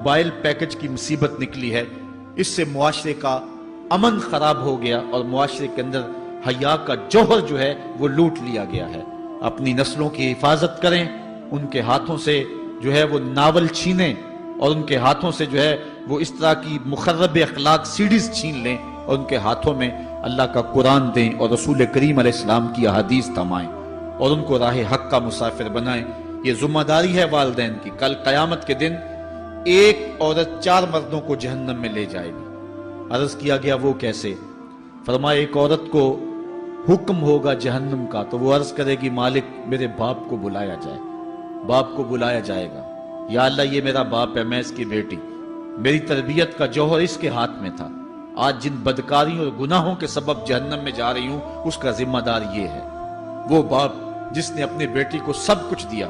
Mobile package کی مصیبت نکلی ہے، اس سے معاشرے کا امن خراب ہو گیا اور معاشرے کے اندر حیا کا جوہر جو ہے وہ لوٹ لیا گیا ہے۔ اپنی نسلوں کی حفاظت کریں، ان کے ہاتھوں سے جو ہے وہ ناول چھینیں اور ان کے ہاتھوں سے جو ہے وہ اس طرح کی مخرب اخلاق سیڈیز چھین لیں اور ان کے ہاتھوں میں اللہ کا قرآن دیں اور رسول کریم علیہ السلام کی احادیث تھمائیں اور ان کو راہ حق کا مسافر بنائیں۔ یہ ذمہ داری ہے والدین کی۔ کل قیامت کے دن ایک عورت 4 مردوں کو جہنم میں لے جائے گی۔ عرض کیا گیا وہ کیسے؟ فرمایا ایک عورت کو حکم ہوگا جہنم کا تو وہ عرض کرے گی مالک میرے باپ کو بلایا جائے۔ باپ کو بلایا جائے گا، یا اللہ یہ میرا باپ ہے، میں اس کی بیٹی، میری تربیت کا جوہر اس کے ہاتھ میں تھا، آج جن بدکاریوں اور گناہوں کے سبب جہنم میں جا رہی ہوں اس کا ذمہ دار یہ ہے۔ وہ باپ جس نے اپنے بیٹی کو سب کچھ دیا،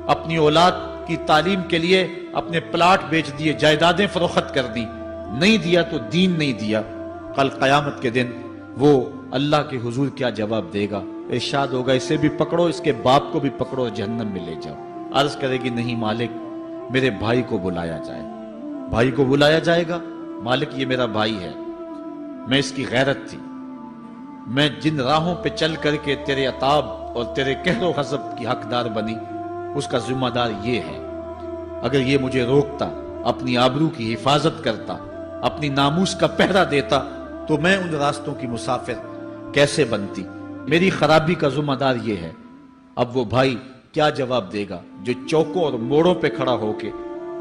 اپنی اولاد کی تعلیم کے لیے اپنے پلاٹ بیچ دیے، جائیدادیں فروخت کر دی، نہیں دیا تو دین نہیں دیا، کل قیامت کے دن وہ اللہ کے حضور کیا جواب دے گا؟ ارشاد ہوگا اسے بھی پکڑو، اس کے باپ کو بھی پکڑو اور جہنم میں لے جاؤ۔ عرض کرے گی نہیں مالک میرے بھائی کو بلایا جائے۔ بھائی کو بلایا جائے گا، مالک یہ میرا بھائی ہے، میں اس کی غیرت تھی، میں جن راہوں پہ چل کر کے تیرے عتاب اور تیرے قہر و غضب کی حقدار بنی اس کا ذمہ دار یہ ہے۔ اگر یہ مجھے روکتا، اپنی آبرو کی حفاظت کرتا، اپنی ناموس کا پہرا دیتا تو میں ان راستوں کی مسافر کیسے بنتی؟ میری خرابی کا ذمہ دار یہ ہے۔ اب وہ بھائی کیا جواب دے گا جو چوکوں اور موڑوں پہ کھڑا ہو کے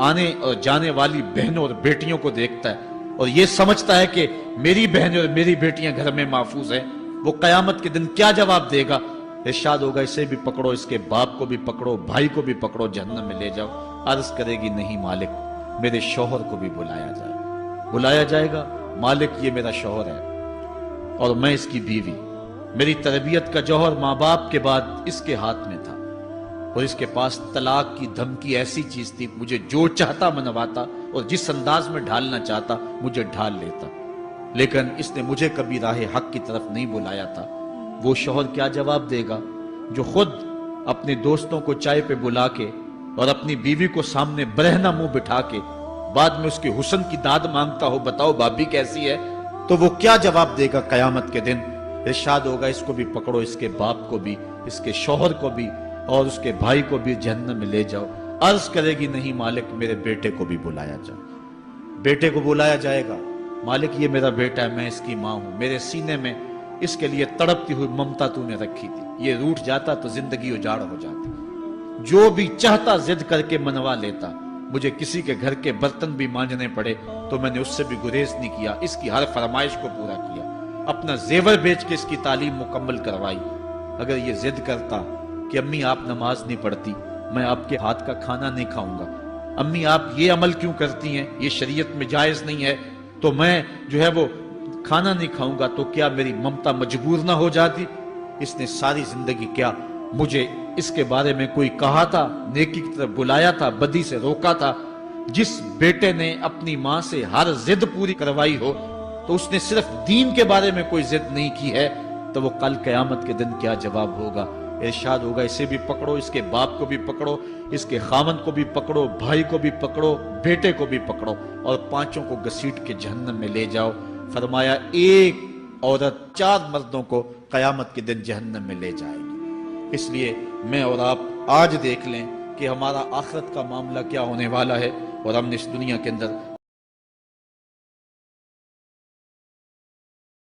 آنے اور جانے والی بہنوں اور بیٹیوں کو دیکھتا ہے اور یہ سمجھتا ہے کہ میری بہنیں اور میری بیٹیاں گھر میں محفوظ ہیں؟ وہ قیامت کے دن کیا جواب دے گا؟ ارشاد ہوگا اسے بھی پکڑو، اس کے باپ کو بھی پکڑو، بھائی کو بھی پکڑو، جہنم میں لے جاؤ۔ عرض کرے گی نہیں مالک میرے شوہر کو بھی بلایا جائے۔ بلایا جائے گا، مالک یہ میرا شوہر ہے اور میں اس کی بیوی، میری تربیت کا جوہر ماں باپ کے بعد اس کے ہاتھ میں تھا اور اس کے پاس طلاق کی دھمکی ایسی چیز تھی، مجھے جو چاہتا منواتا اور جس انداز میں ڈھالنا چاہتا مجھے ڈھال لیتا، لیکن اس نے مجھے کبھی راہ حق کی طرف نہیں بلایا تھا۔ وہ شوہر کیا جواب دے گا جو خود اپنے دوستوں کو چائے پہ بلا کے اور اپنی بیوی کو سامنے برہنہ منہ بٹھا کے بعد میں اس کے حسن کی داد مانگتا ہو، بتاؤ بھابی کیسی ہے؟ تو وہ کیا جواب دے گا قیامت کے دن؟ ارشاد ہوگا اس کو بھی پکڑو، اس کے باپ کو بھی، اس کے شوہر کو بھی اور اس کے بھائی کو بھی جہنم میں لے جاؤ۔ عرض کرے گی نہیں مالک میرے بیٹے کو بھی بلایا جائے۔ بیٹے کو بلایا جائے گا، مالک یہ میرا بیٹا ہے، میں اس کی ماں ہوں، میرے سینے میں اس کے لیے تڑپتی ہوئی ممتا تو نے رکھی تھی، یہ روٹ جاتا تو زندگی اجاڑ ہو جاتی، جو بھی چاہتا ضد کر کے منوا لیتا، مجھے کسی کے گھر کے برتن بھی مانجنے پڑے تو میں نے اس سے بھی گریز نہیں کیا، اس کی ہر فرمائش کو پورا کیا، اپنا زیور بیچ کے اس کی تعلیم مکمل کروائی۔ اگر یہ ضد کرتا کہ امی آپ نماز نہیں پڑھتی، میں آپ کے ہاتھ کا کھانا نہیں کھاؤں گا، امی آپ یہ عمل کیوں کرتی ہیں، یہ شریعت میں جائز نہیں ہے، تو میں جو ہے وہ کھانا نہیں کھاؤں گا، تو کیا میری ممتا مجبور نہ ہو جاتی؟ اس نے ساری زندگی کیا مجھے اس کے بارے میں کوئی کہا تھا، نیکی کی طرف بلایا تھا، بدی سے روکا تھا؟ جس بیٹے نے اپنی ماں سے ہر ضد پوری کروائی ہو تو اس نے صرف دین کے بارے میں کوئی ضد نہیں کی ہے، تو وہ کل قیامت کے دن کیا جواب ہوگا؟ ارشاد ہوگا اسے بھی پکڑو، اس کے باپ کو بھی پکڑو، اس کے خامن کو بھی پکڑو، بھائی کو بھی پکڑو، بیٹے کو بھی پکڑو اور 5 کو گھسیٹ کے جہنم میں لے جاؤ۔ فرمایا ایک عورت 4 مردوں کو قیامت کے دن جہنم میں لے جائے گی۔ اس لیے میں اور آپ آج دیکھ لیں کہ ہمارا آخرت کا معاملہ کیا ہونے والا ہے اور ہم نے اس دنیا کے اندر